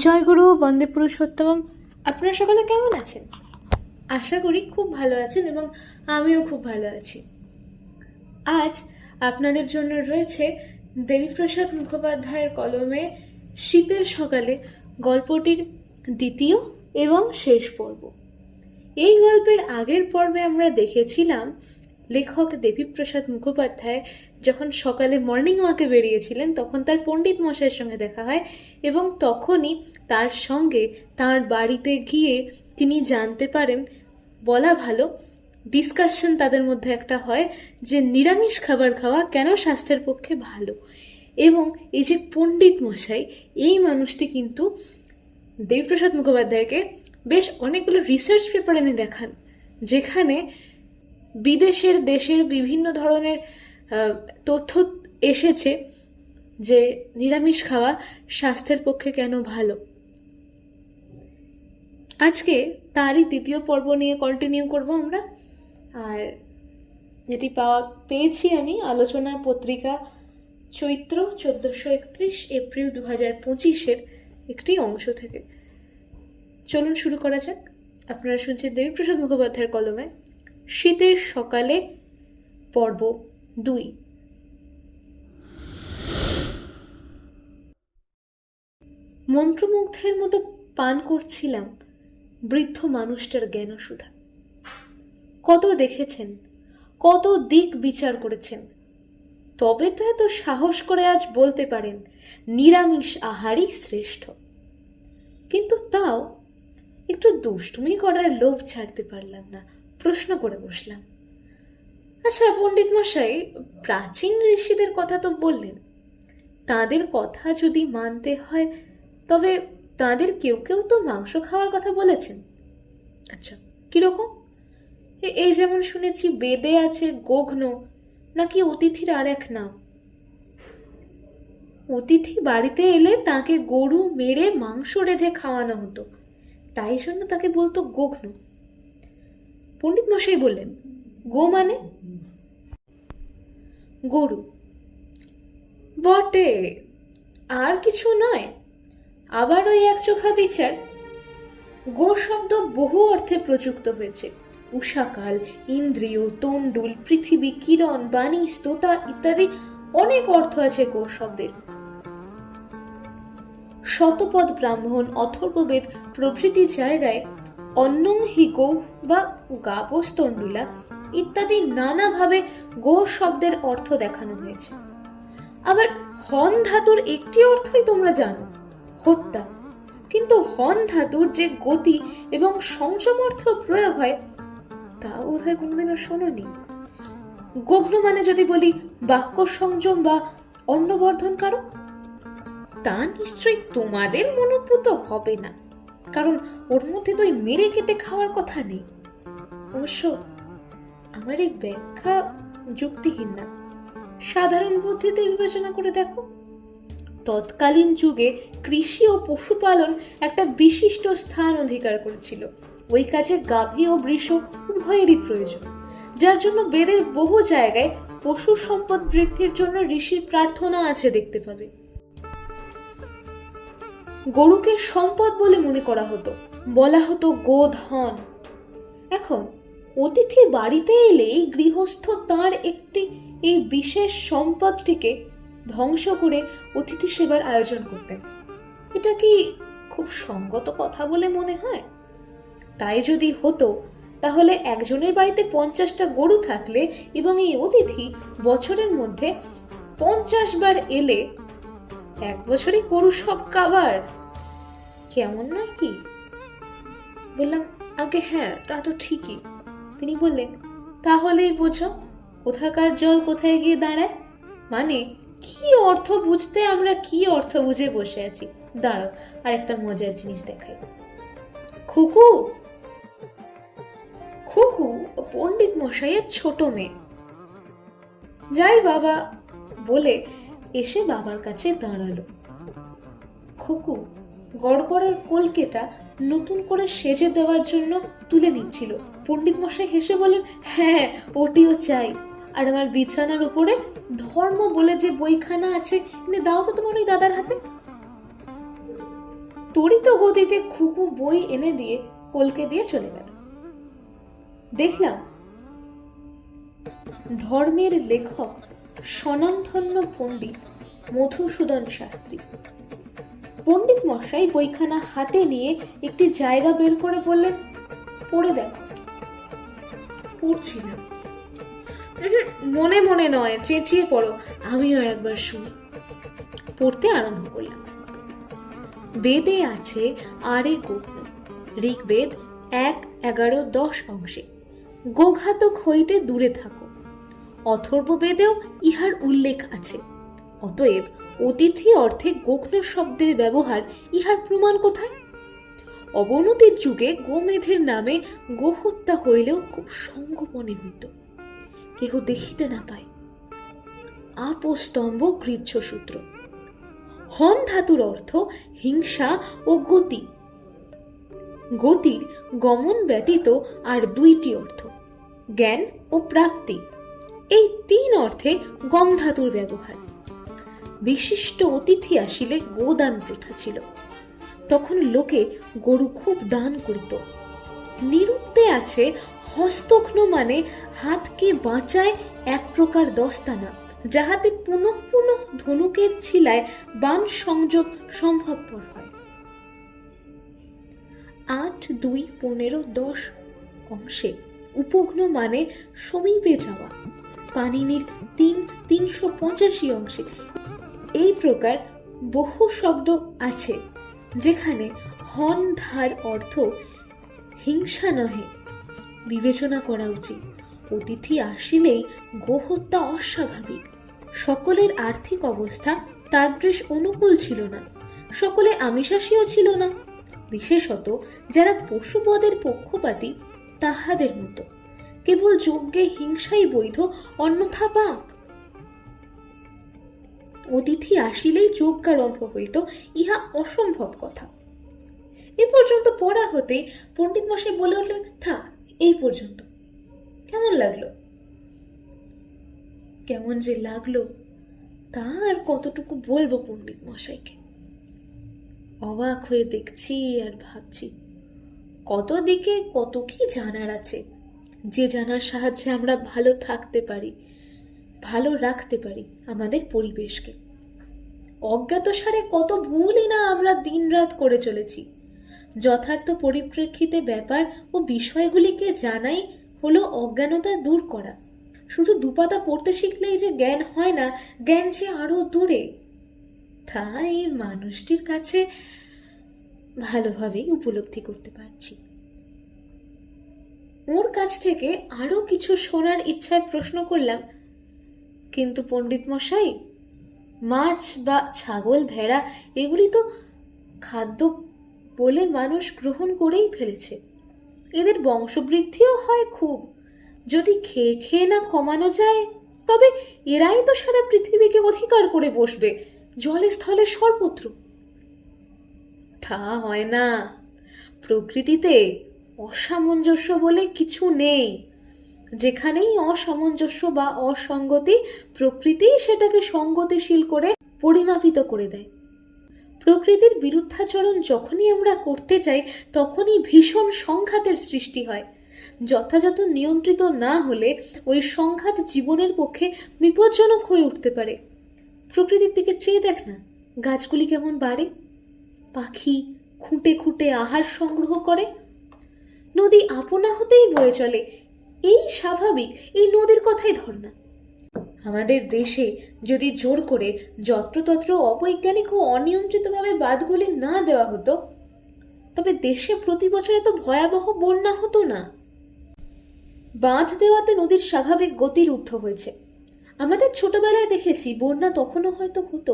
জয় গুরু, বন্দে পুরুষোত্তম। আপনারা সকলে কেমন আছেন? আশা করি খুব ভালো আছেন এবং আমিও খুব ভালো আছি। আজ আপনাদের জন্য রয়েছে দেবীপ্রসাদ মুখোপাধ্যায়ের কলমে শীতের সকালে গল্পটির দ্বিতীয় এবং শেষ পর্ব। এই গল্পের আগের পর্বে আমরা দেখেছিলাম লেখক দেবীপ্রসাদ মুখোপাধ্যায় যখন সকালে মর্নিং ওয়াকে বেরিয়েছিলেন তখন তার পণ্ডিত মশাইয়ের সঙ্গে দেখা হয় এবং তখনই তার সঙ্গে তার বাড়িতে গিয়ে তিনি জানতে পারেন, বলা ভালো ডিসকাশন তাদের মধ্যে একটা হয় যে নিরামিষ খাবার খাওয়া কেন স্বাস্থ্যের পক্ষে ভালো। এবং এই যে পণ্ডিত মশাই, এই মানুষটি কিন্তু দেবীপ্রসাদ মুখোপাধ্যায়কে বেশ অনেকগুলো রিসার্চ পেপার এনে দেখান, যেখানে বিদেশের দেশের বিভিন্ন ধরনের তথ্য এসেছে যে নিরামিষ খাওয়া স্বাস্থ্যের পক্ষে কেন ভালো। আজকে তারই দ্বিতীয় পর্ব নিয়ে কন্টিনিউ করব আমরা। আর যেটি পেয়েছি আমি আলোচনা পত্রিকা চৈত্র 1431 এপ্রিল 2025 একটি অংশ থেকে। চলুন শুরু করা যাক। আপনারা শুনছেন দেবীপ্রসাদ মুখোপাধ্যায়ের কলমে শীতের সকালে পর্ব 2। মন্ত্রমুগ্ধের মতো পান করছিলাম বৃদ্ধ মানুষটার জ্ঞানসুধা। কত দেখেছেন, কত দিক বিচার করেছেন, তবে তো এত সাহস করে আজ বলতে পারেন নিরামিষ আহারই শ্রেষ্ঠ। কিন্তু তাও একটু দুষ্টুমি করার লোভ ছাড়তে পারলাম না। প্রশ্ন করে বসলাম, আচ্ছা পণ্ডিত মশাই, প্রাচীন ঋষিদের কথা তো বললেন, তাদের কথা যদি মানতে হয় তবে তাদের কেউ কেউ তো মাংস খাওয়ার কথা বলেছেন। আচ্ছা, কিরকম? এই যেমন শুনেছি বেদে আছে গোঘ্ন, নাকি অতিথির আর এক নাম। অতিথি বাড়িতে এলে তাকে গরু মেরে মাংস রেঁধে খাওয়ানো হতো, তাই জন্য তাকে বলতো গোঘ্ন। পণ্ডিত মশাই বললেন, গো মানে? গরু। বটে, আর কিছু নয়। আবার ওই একচোখা বিচার। গো শব্দ বহু অর্থে প্রযুক্ত হয়েছে। উষাকাল, ইন্দ্রিয়, তণ্ডুল, পৃথিবী, কিরণ, বাণী, স্তোতা ইত্যাদি অনেক অর্থ আছে গো শব্দের। শতপথ ব্রাহ্মণ, অথর্ববেদ প্রভৃতি জায়গায় অন্নং হি গো বা গাবস্তণ্ডুলা ইত্যাদি নানাভাবে গো শব্দের অর্থ দেখানো হয়েছে। আবার হন ধাতুর একটি অর্থই তোমরা জানো, হত্যা। কিন্তু হন ধাতুর যে গতি এবং সংযম অর্থ প্রয়োগ হয় তা বোধহয় কোনোদিনও শোনোনি। গঘ্ন মানে যদি বলি বাক্য সংযম বা অন্নবর্ধন কারক, তা নিশ্চয়ই তোমাদের মনোভূত হবে না, কারণ ওর মধ্যে তো মেরে কেটে খাওয়ার কথা নেই। অবশ্য আমার এই ব্যাখ্যা যুক্তিহীন না, সাধারণ বুদ্ধিতে বিবেচনা করে দেখো। তৎকালীন যুগে কৃষি ও পশুপালন একটা বিশিষ্ট স্থান অধিকার করেছিল। ওই কাজে গাভী ও বৃষ উভয়েরই প্রয়োজন, যার জন্য বেদের বহু জায়গায় পশু সম্পদ বৃদ্ধির জন্য ঋষির প্রার্থনা আছে দেখতে পাবে। গরুকে সম্পদ বলে মনে করা হতো, বলা হতো গোধন। এখন অতিথি বাড়িতে এলেই গৃহস্থ তার একটি এই বিশেষ সম্পদটিকে ধ্বংস করে অতিথি সেবার আয়োজন করতেন। এটা কি খুব সঙ্গত কথা বলে মনে হয়? তাই যদি হতো তাহলে একজনের বাড়িতে 50টা গরু থাকলে এবং এই অতিথি বছরের মধ্যে 50 বার এলে 1 বছরে গরু সব কাবার। কেমন নয় কি? বললাম, আগে হ্যাঁ, তা তো ঠিকই। তিনি বললেন, তাহলেই বোঝো কোথাকার জল কোথায় গিয়ে দাঁড়ায়। মানে কি অর্থ বুঝতে আমরা কি অর্থ বুঝে বসে আছি। দাঁড়াও, আর একটা মজার জিনিস দেখাই। খুকু খুকু পণ্ডিত মশাইয়ের ছোট মেয়ে। যাই বাবা বলে এসে বাবার কাছে দাঁড়ালো। খুকু গড়গড়ের কলকেটা নতুন করে সেজে দেওয়ার জন্য তুলে নিচ্ছিল। পণ্ডিত মশাই হেসে বলেন, হ্যাঁ ওটিও চাই। আর আমার বিছানার উপরে ধর্ম বলে যে বইখানা আছে, দাও তো তোমার ওই দাদার হাতে। তড়িৎ গতিতে খুকু বই এনে দিয়ে কলকে দিয়ে চলে গেল। দেখলাম ধর্মের লেখক স্বনামধন্য পণ্ডিত মধুসূদন শাস্ত্রী। পণ্ডিত মশাই বইখানা হাতে নিয়ে একটি জায়গা বের করে বললেন, পড়ে দেখো। পড়ছিলাম। মনে মনে নয়, চেঁচিয়ে পড়ো, আমিও একবার শুনি। পড়তে আরম্ভ করলাম। বেদে আছে আরে গগ্ন, ঋগ্বেদ 1:11-10 অংশে, গোঘাতক হইতে দূরে থাকো। অথর্ববেদেও ইহার উল্লেখ আছে। অতএব অতিথি অর্থে গগ্ন শব্দের ব্যবহার ইহার প্রমাণ কোথায়? অবনতির যুগে গোমেধের নামে গোহত্যা হইলেও খুব সঙ্গোপনে হইত, কেহ দেখিতে না পায়। আপস্তম্ভ গৃহ্যসূত্র। হন ধাতুর অর্থ হিংসা ও গতি। গতির গমন ব্যতীত আর দুইটি অর্থ, জ্ঞান ও প্রাপ্তি। এই 3 অর্থে গম ধাতুর ব্যবহার। বিশিষ্ট অতিথি আসিলে গোদান প্রথা ছিল। তখন লোকে গরু খুব দান করিত। নিরুক্তে আছে হস্তঘ্ন, মানে হাতকে বাঁচায় এক প্রকার দস্তানা, যাহাতে পুনঃ পুনঃ ধনুকের ছিলায় বাণ সংযোগ সম্ভবপর হয়। 8:2-15-10 অংশে উপঘ্ন মানে সমীপে যাওয়া। পাণিনির 3:385 অংশে এই প্রকার বহু শব্দ আছে, যেখানে হন ধার অর্থ হিংসা নহে। বিবেচনা করা উচিত, অতিথি আসিলেই গোহত্যা অস্বাভাবিক। সকলের আর্থিক অবস্থা তাদৃশ অনুকূল ছিল না, সকলে আমিষাশীও ছিল না, বিশেষত যারা পশুবদের পক্ষপাতী তাহাদের মতো। কেবল যজ্ঞে হিংসাই বৈধ, অন্যথা পাপ। অতিথি আসিলেই যজ্ঞারম্ভ হইত, ইহা অসম্ভব কথা। এ পর্যন্ত পড়া হতেই পণ্ডিত মশাই বলে উঠলেন, থাক, এই পর্যন্ত। কেমন লাগলো? কেমন যে লাগলো তা আর কতটুকু বলবো পণ্ডিত মশাইকে। অবাক হয়ে দেখছি আর ভাবছি, কত দিকে কত কি জানার আছে, যে জানার সাহায্যে আমরা ভালো থাকতে পারি, ভালো রাখতে পারি আমাদের পরিবেশকে। অজ্ঞাতসারে কত ভুলই না আমরা দিনরাত করে চলেছি। যথার্থ পরিপ্রেক্ষিতে ব্যাপার ও বিষয়গুলিকে জানাই হলো অজ্ঞানতা দূর করা। শুধু দুপাতা পড়তে শিখলেই যে জ্ঞান হয় না, জ্ঞান যে আরো দূরে, তাই মানুষটির কাছে ভালোভাবেই উপলব্ধি করতে পারছি। ওর কাছ থেকে আরো কিছু শোনার ইচ্ছায় প্রশ্ন করলাম, কিন্তু পণ্ডিত মশাই, মাছ বা ছাগল, ভেড়া এগুলি তো খাদ্য বলে মানুষ গ্রহণ করেই ফেলেছে। এদের বংশবৃদ্ধিও হয় খুব। যদি খেয়ে খেয়ে না কমানো যায়, তবে এরাই তো সারা পৃথিবীকে অধিকার করে বসবে, জলে স্থলে সর্বত্র। তা হয় না। প্রকৃতিতে অসামঞ্জস্য বলে কিছু নেই। যেখানেই অসামঞ্জস্য বা অসঙ্গতি, প্রকৃতি সেটাকে সঙ্গতিশীল করে পরিমাপিত করে দেয়। প্রকৃতির বিরুদ্ধাচরণ যখনই আমরা করতে চাই, তখনই ভীষণ সংঘাতের সৃষ্টি হয়। যথাযথ নিয়ন্ত্রিত না হলে ওই সংঘাত জীবনের পক্ষে বিপজ্জনক হয়ে উঠতে পারে। প্রকৃতির দিকে চেয়ে দেখ না, গাছগুলি কেমন বাড়ে, পাখি খুঁটে খুঁটে আহার সংগ্রহ করে, নদী আপনা হতেই বয়ে চলে। এই স্বাভাবিক। এই নদীর কথাই ধর না। আমাদের দেশে যদি জোর করে যত্রতত্র অবৈজ্ঞানিক ও অনিয়ন্ত্রিতভাবে বাঁধগুলি না দেওয়া হতো, তবে দেশে প্রতি বছরে তো ভয়াবহ বন্যা হতো না। বাঁধ দেওয়াতে নদীর স্বাভাবিক গতির ঊর্ধ্ব হয়েছে। আমাদের ছোটবেলায় দেখেছি বন্যা তখনও হয়তো হতো,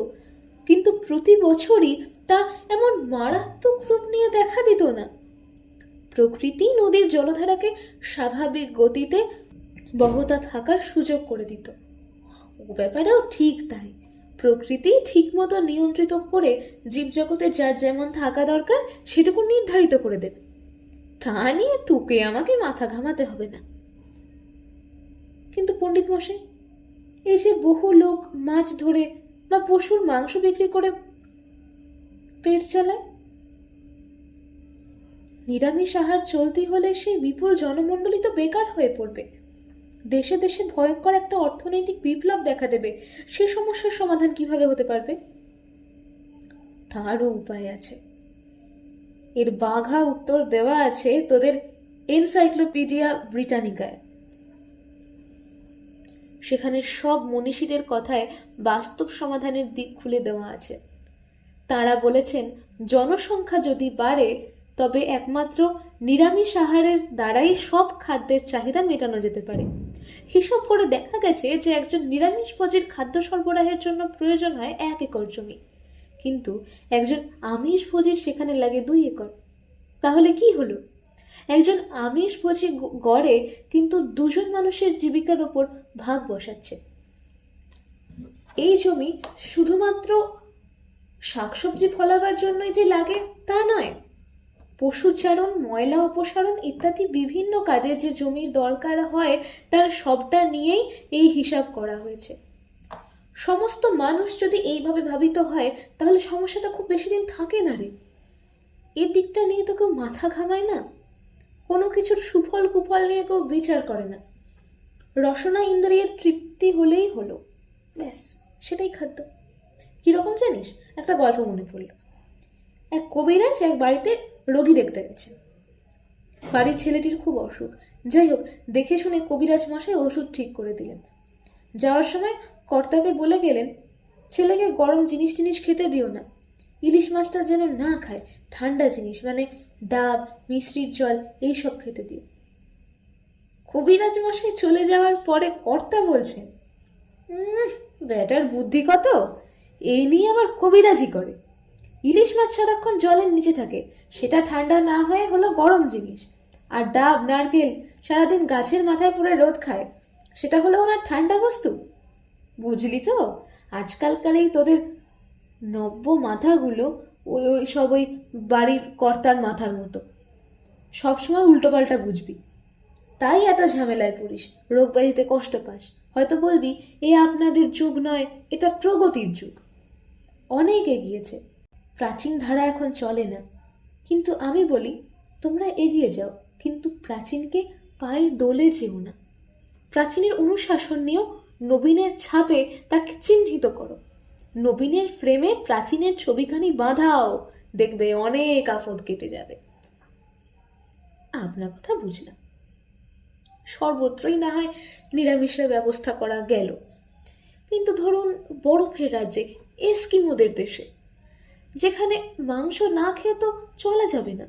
কিন্তু প্রতি বছরই তা এমন মারাত্মক রূপ নিয়ে দেখা দিত না। প্রকৃতি নদীর জলধারাকে স্বাভাবিক গতিতে বহতা থাকার সুযোগ করে দিত। ও ব্যাপারেও ঠিক তাই। প্রকৃতি ঠিক মতো নিয়ন্ত্রিত করে জীবজগতে যার যেমন থাকা দরকার সেটুকু নির্ধারিত করে দেবে। তা নিয়ে তোকে আমাকে মাথা ঘামাতে হবে না। কিন্তু পণ্ডিত মশাই, এই যে বহু লোক মাছ ধরে বা পশুর মাংস বিক্রি করে পেট চালায়, নিরামিষ আহার চলতে হলে সেই বিপুল জনমণ্ডলী তো বেকার হয়ে পড়বে। দেশে দেশে ভয়ঙ্কর একটা অর্থনৈতিক বিপ্লব দেখা দেবে। সেই সমস্যার সমাধান কিভাবে হতে পারবে? তারও উপায় আছে। এর বাঘা উত্তর দেওয়া আছে তোদের এনসাইক্লোপিডিয়া ব্রিটানিকায়। সেখানে সব মনীষীদের কথায় বাস্তব সমাধানের দিক খুলে দেওয়া আছে। তাঁরা বলেছেন, জনসংখ্যা যদি বাড়ে তবে একমাত্র নিরামিষ আহারের দ্বারাই সব খাদ্যের চাহিদা মেটানো যেতে পারে। হিসাব করে দেখা গেছে যে একজন নিরামিষভোজীর খাদ্য সরবরাহের জন্য প্রয়োজন হয় 1 একর জমি, কিন্তু একজন আমিষভোজীর সেখানে লাগে 2 একর। তাহলে কি হলো? একজন আমিষভোজী গড়ে কিন্তু 2 জন মানুষের জীবিকার ওপর ভাগ বসাচ্ছে। এই জমি শুধুমাত্র শাকসবজি ফলাবার জন্যই যে লাগে তা নয়, পশুচারণ, ময়লা অপসারণ ইত্যাদি বিভিন্ন কাজে যে জমির দরকার হয় তার সবটা নিয়েই এই হিসাব করা হয়েছে। সমস্ত মানুষ যদি এইভাবে ভাবিত হয় তাহলে সমস্যাটা খুব বেশি দিন থাকে না রে। এর দিকটা নিয়ে তো কেউ মাথা ঘামায় না, কোনো কিছুর সুফল কুফল নিয়ে কেউ বিচার করে না। রসনা ইন্দ্রিয়ের তৃপ্তি হলেই হলো, ব্যাস সেটাই খাদ্য। কিরকম জানিস? একটা গল্প মনে পড়ল। এক কবিরাজ এক বাড়িতে রোগী দেখতে গেছে। বাড়ির ছেলেটির খুব অসুখ। যাই হোক, দেখে শুনে কবিরাজ মশাই ওষুধ ঠিক করে দিলেন। যাওয়ার সময় কর্তাকে বলে গেলেন, ছেলেকে গরম জিনিস টিনিস খেতে দিও না, ইলিশ মাছটা যেন না খায়, ঠান্ডা জিনিস মানে ডাব, মিশ্রির জল এইসব খেতে দিও। কবিরাজ মশাই চলে যাওয়ার পরে কর্তা বলছেন, ব্যাটার বুদ্ধি কত, এই নিয়ে আবার কবিরাজি করে। ইলিশ মাছ সারাক্ষণ জলের নিচে থাকে, সেটা ঠান্ডা না হয়ে হলো গরম জিনিস। আর ডাব, নারকেল সারাদিন গাছের মাথায় পড়ে রোদ খায়, সেটা হলো ওনার ঠান্ডা বস্তু। বুঝলি তো, আজকালকার এই তোদের নব্য মাথাগুলো ওই ওই সব ওই বাড়ির কর্তার মাথার মতো, সবসময় উল্টোপাল্টা বুঝবি, তাই এত ঝামেলায় পড়িস, রোগ ব্যাধিতে কষ্ট পাস। হয়তো বলবি, এ আপনাদের যুগ নয়, এটা প্রগতির যুগ, অনেক এগিয়েছে, প্রাচীন ধারা এখন চলে না। কিন্তু আমি বলি, তোমরা এগিয়ে যাও, কিন্তু প্রাচীনকে পায়ে দোলে যেও না। প্রাচীনের অনুশাসন নিয়েও নবীনের ছাপে তাকে চিহ্নিত করো, নবীনের ফ্রেমে প্রাচীনের ছবিখানি বাঁধাও, দেখবে অনেক আপদ কেটে যাবে। আপনার কথা বুঝলাম, সর্বত্রই না হয় নিরামিষের ব্যবস্থা করা গেল, কিন্তু ধরুন বরফের রাজ্যে, এস্কিমোদের দেশে, যেখানে মাংস না খেয়ে তো চলা যাবে না।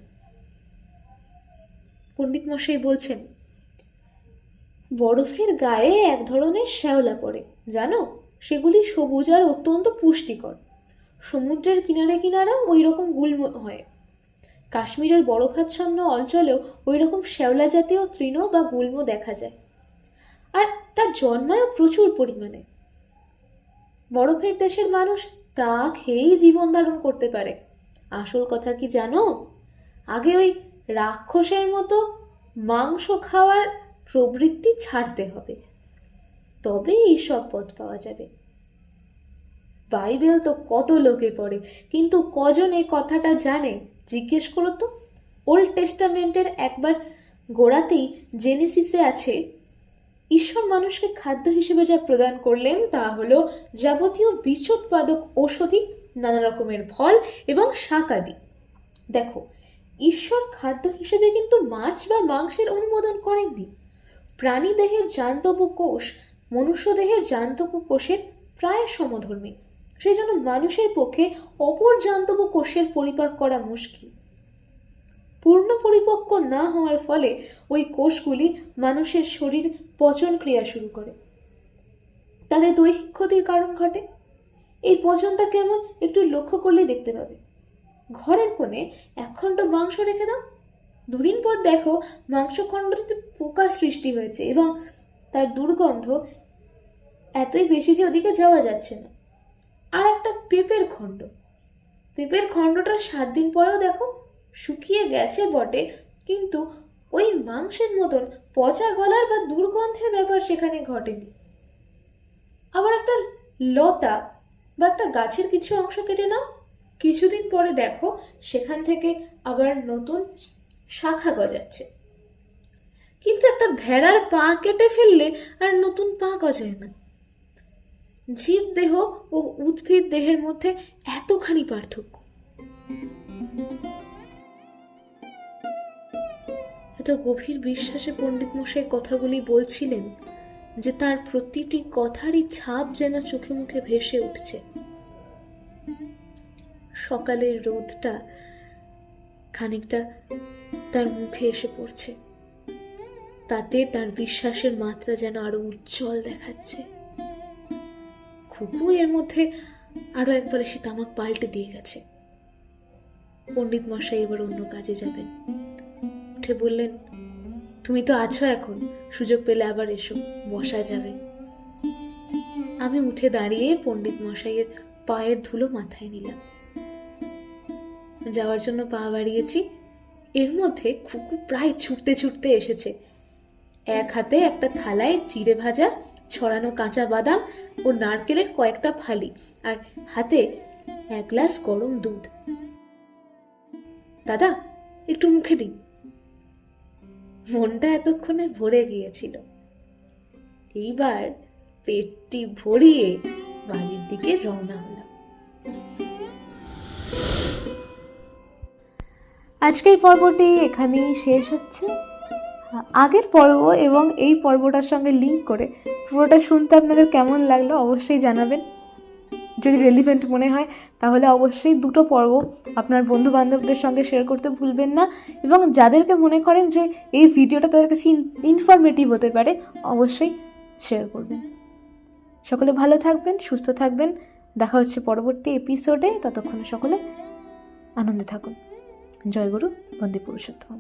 পণ্ডিত মশাই বলছেন, বরফের গায়ে এক ধরনের শ্যাওলা পড়ে, জানো? সেগুলি সবুজ আর অত্যন্ত পুষ্টিকর। সমুদ্রের কিনারে কিনারেও ওই রকম গুল্ম হয়। কাশ্মীরের বরফাচ্ছন্ন অঞ্চলেও ওই রকম শ্যাওলা জাতীয় তৃণ বা গুল্ম দেখা যায়, আর তা জন্মায়ও প্রচুর পরিমাণে। বরফের দেশের মানুষ তা খেয়েই জীবন ধারণ করতে পারে। আসল কথা কি জানো? আগে ওই রাক্ষসের মতো মাংস খাওয়ার প্রবৃত্তি ছাড়তে হবে, তবে এইসব পথ পাওয়া যাবে। বাইবেল তো কত লোকে পড়ে, কিন্তু কজন এই কথাটা জানে? জিজ্ঞেস করো তো। ওল্ড টেস্টামেন্টের একবার গোড়াতেই জেনেসিসে আছে, ঈশ্বর মানুষকে খাদ্য হিসেবে যা প্রদান করলেন তা হলো যাবতীয় বীজোৎপাদক ঔষধি, নানা রকমের ফল এবং শাকাদি। দেখো, ঈশ্বর খাদ্য হিসেবে কিন্তু মাছ বা মাংসের অনুমোদন করেননি। প্রাণী দেহের জান্তব কোষ মনুষ্য দেহের জান্তব কোষের প্রায় সমধর্মী, সেই জন্য মানুষের পক্ষে অপর জান্তব কোষের পরিপাক করা মুশকিল। পূর্ণ পরিপক্ক না হওয়ার ফলে ওই কোষগুলি মানুষের শরীর পচন ক্রিয়া শুরু করে, তাদের দৈহিক ক্ষতির কারণ ঘটে। এই পচনটা কেমন একটু লক্ষ্য করলে দেখতে পাবে। ঘরের কোণে 1 খণ্ড মাংস রেখে দাও, 2 দিন পর দেখো মাংসখণ্ডটিতে পোকা সৃষ্টি হয়েছে এবং তার দুর্গন্ধ এতই বেশি যে ওদিকে যাওয়া যাচ্ছে না। আর একটা পেঁপের খণ্ডটা 7 দিন পরেও দেখো শুকিয়ে গেছে বটে, কিন্তু ওই মাংসের মতন পচা গলার বা দুর্গন্ধের ব্যাপার সেখানে ঘটেনি। আবার একটা লতা বা একটা গাছের কিছু অংশ কেটে নাও, কিছুদিন পরে দেখো সেখান থেকে আবার নতুন শাখা গজাচ্ছে, কিন্তু একটা ভেড়ার পা কেটে ফেললে আর নতুন পা গজায় না। জীব দেহ ও উদ্ভিদ দেহের মধ্যে এতখানি পার্থক্য। এত গভীর বিশ্বাসে পণ্ডিত মশাই কথাগুলি বলছিলেন যে তার প্রতিটি কথারই ছাপ যেন চোখে মুখে ভেসে উঠছে। সকালের রোদটা খানিকটা তার মুখে এসে পড়ছে, তাতে তার বিশ্বাসের মাত্রা যেন আরো উজ্জ্বল দেখাচ্ছে। খুকু এর মধ্যে আরো একবার এসে তামাক পাল্টে দিয়ে গেছে। পণ্ডিত মশাই এবার অন্য কাজে যাবেন। উঠে বললেন, তুমি তো আছো এখন, সুযোগ পেলে আবার এসো, বসা যাবে। আমি উঠে দাঁড়িয়ে পণ্ডিত মশাইয়ের পায়ের ধুলো মাথায় নিলাম। যাওয়ার জন্য পা বাড়িয়েছি, এর মধ্যে খুকু প্রায় ছুটতে ছুটতে এসেছে। এক হাতে একটা থালায় চিড়ে ভাজা, ছড়ানো কাঁচা বাদাম ও নারকেলের কয়েকটা ফালি, আর হাতে এক গ্লাস গরম দুধ। দাদা, একটু মুখে দিন। মনটা এতক্ষণে ভরে গিয়েছিল, এইবার পেটটি ভরিয়ে বাড়ির দিকে রওনা হলাম। আজকের পর্বটি এখানেই শেষ হচ্ছে। আগের পর্ব এবং এই পর্বটার সঙ্গে লিঙ্ক করে পুরোটা শুনতে আপনাদের কেমন লাগলো অবশ্যই জানাবেন। যদি রেলিভেন্ট মনে হয় তাহলে অবশ্যই দুটো পর্ব আপনার বন্ধু বান্ধবদের সঙ্গে শেয়ার করতে ভুলবেন না, এবং যাদেরকে মনে করেন যে এই ভিডিওটা তাদের কাছে ইনফরমেটিভ হতে পারে অবশ্যই শেয়ার করবেন। সকলে ভালো থাকবেন, সুস্থ থাকবেন। দেখা হচ্ছে পরবর্তী এপিসোডে। ততক্ষণে সকলে আনন্দে থাকুন। জয় গুরু, বন্দে পুরুষোত্তম।